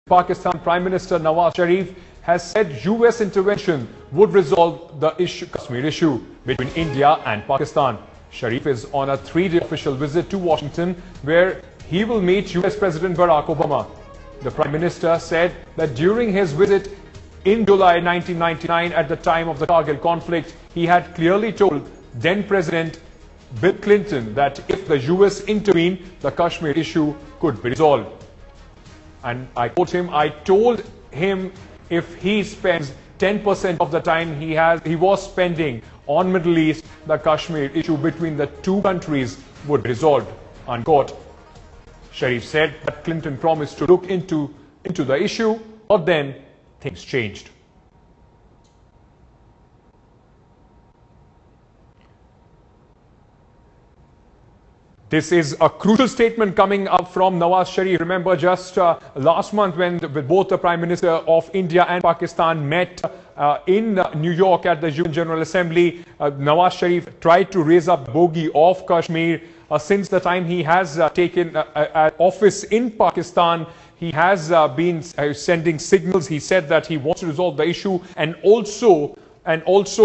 Pakistan Prime Minister Nawaz Sharif has said US intervention would resolve the Kashmir issue between India and Pakistan. Sharif is on a 3-day official visit to Washington where he will meet US President Barack Obama. The Prime Minister said that during his visit in July 1999 at the time of the Kargil conflict, he had clearly told then President Bill Clinton that if the US intervened, the Kashmir issue could be resolved. And I quote him, I told him if he spends 10% of the time he was spending on Middle East, the Kashmir issue between the two countries would be resolved, unquote. Sharif said that Clinton promised to look into the issue, but then things changed. This is a crucial statement coming up from Nawaz Sharif. Remember just last month when both the Prime Minister of India and Pakistan met in New York at the UN General Assembly, Nawaz Sharif tried to raise up bogey of Kashmir. Since the time he has taken office in Pakistan, he has been sending signals. He said that he wants to resolve the issue, and also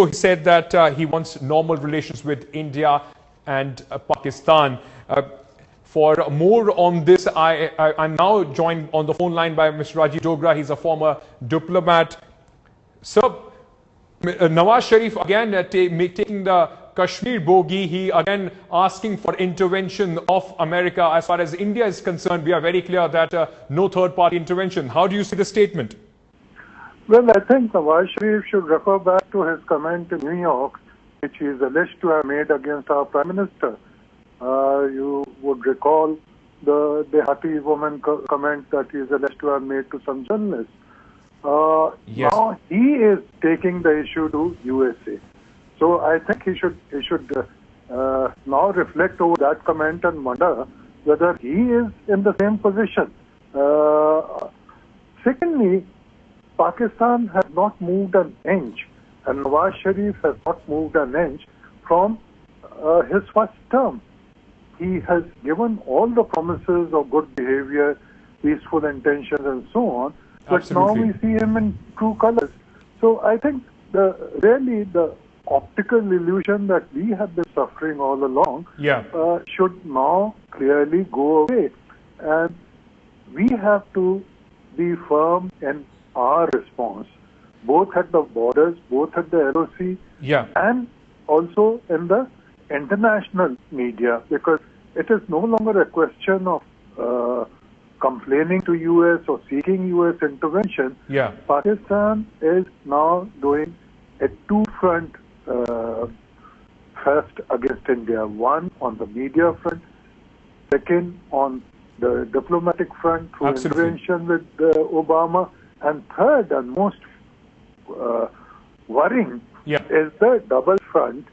he said that he wants normal relations with India and Pakistan. For more on this, I'm now joined on the phone line by Mr. Rajiv Dogra. He's a former diplomat. Sir, Nawaz Sharif again taking the Kashmir bogey, he again asking for intervention of America. As far as India is concerned, we are very clear that no third-party intervention. How do you see the statement? Well, I think Nawaz Sharif should refer back to his comment in New York, which he is alleged to have made against our Prime Minister. You would recall the Dehati woman comment that he is alleged to have made to some journalists. Yes. Now he is taking the issue to USA. So I think he should now reflect over that comment and wonder whether he is in the same position. Secondly, Pakistan has not moved an inch, and Nawaz Sharif has not moved an inch from his first term. He has given all the promises of good behavior, peaceful intentions, and so on. But Absolutely. now we see him in true colors. So I think the optical illusion that we have been suffering all along should now clearly go away. And we have to be firm in our response, both at the borders, both at the LOC, and also in the international media, because it is no longer a question of complaining to US or seeking US intervention. Pakistan is now doing a two-front thrust against India. One on the media front, second on the diplomatic front through intervention with Obama, and third and most worrying is the double front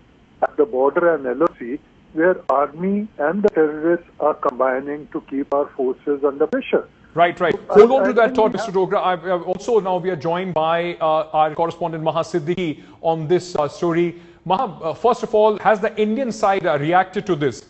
at the border and LOC, where army and the terrorists are combining to keep our forces under pressure. Right. Hold on to that thought, Mr. Dogra. Also now we are joined by our correspondent Maha Siddiqui on this story. Maha, first of all, has the Indian side reacted to this?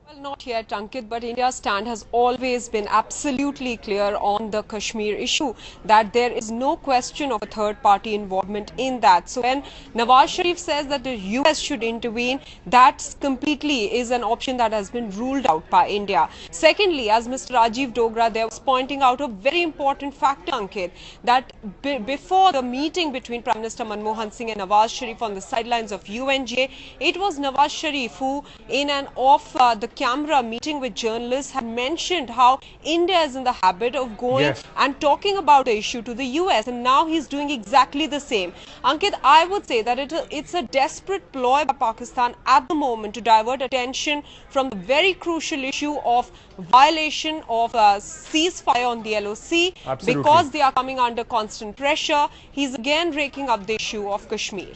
Well, not yet, Ankit, but India's stand has always been absolutely clear on the Kashmir issue, that there is no question of a third-party involvement in that. So when Nawaz Sharif says that the US should intervene, that completely is an option that has been ruled out by India. Secondly, as Mr. Rajiv Dogra there was pointing out a very important factor, Ankit, that before the meeting between Prime Minister Manmohan Singh and Nawaz Sharif on the sidelines of UNGA, it was Nawaz Sharif who, in and off the camera meeting with journalists, had mentioned how India is in the habit of going and talking about the issue to the US, and now he's doing exactly the same. Ankit, I would say that it's a desperate ploy by Pakistan at the moment to divert attention from the very crucial issue of violation of ceasefire on the LOC. Because they are coming under constant pressure, he's again raking up the issue of Kashmir.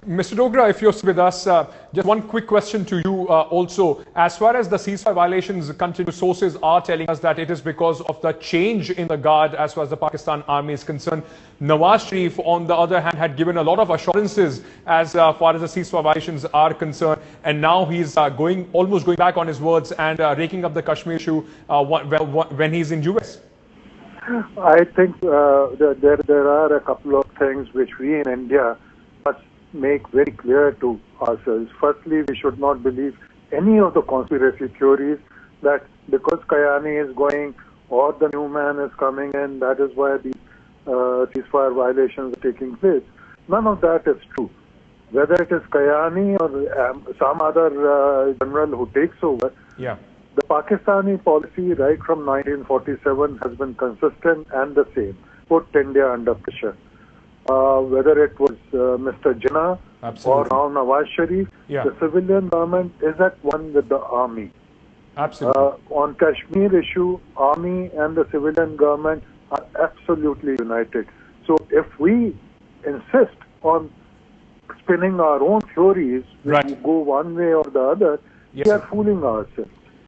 Mr. Dogra, if you're with us, just one quick question to you also. As far as the ceasefire violations continue, sources are telling us that it is because of the change in the guard as far as the Pakistan army is concerned. Nawaz Sharif, on the other hand, had given a lot of assurances as far as the ceasefire violations are concerned, and now he's almost going back on his words and raking up the Kashmir issue when he's in US. I think there are a couple of things which we in India must make very clear to ourselves. Firstly, we should not believe any of the conspiracy theories that because Kayani is going or the new man is coming in, that is why these ceasefire violations are taking place. None of that is true. Whether it is Kayani or some other general who takes over, the Pakistani policy right from 1947 has been consistent and the same, put India under pressure. Whether it was Mr. Jinnah or now Nawaz Sharif, the civilian government is at one with the army. On Kashmir issue, army and the civilian government are absolutely united. So if we insist on spinning our own theories, which go one way or the other, we are fooling ourselves.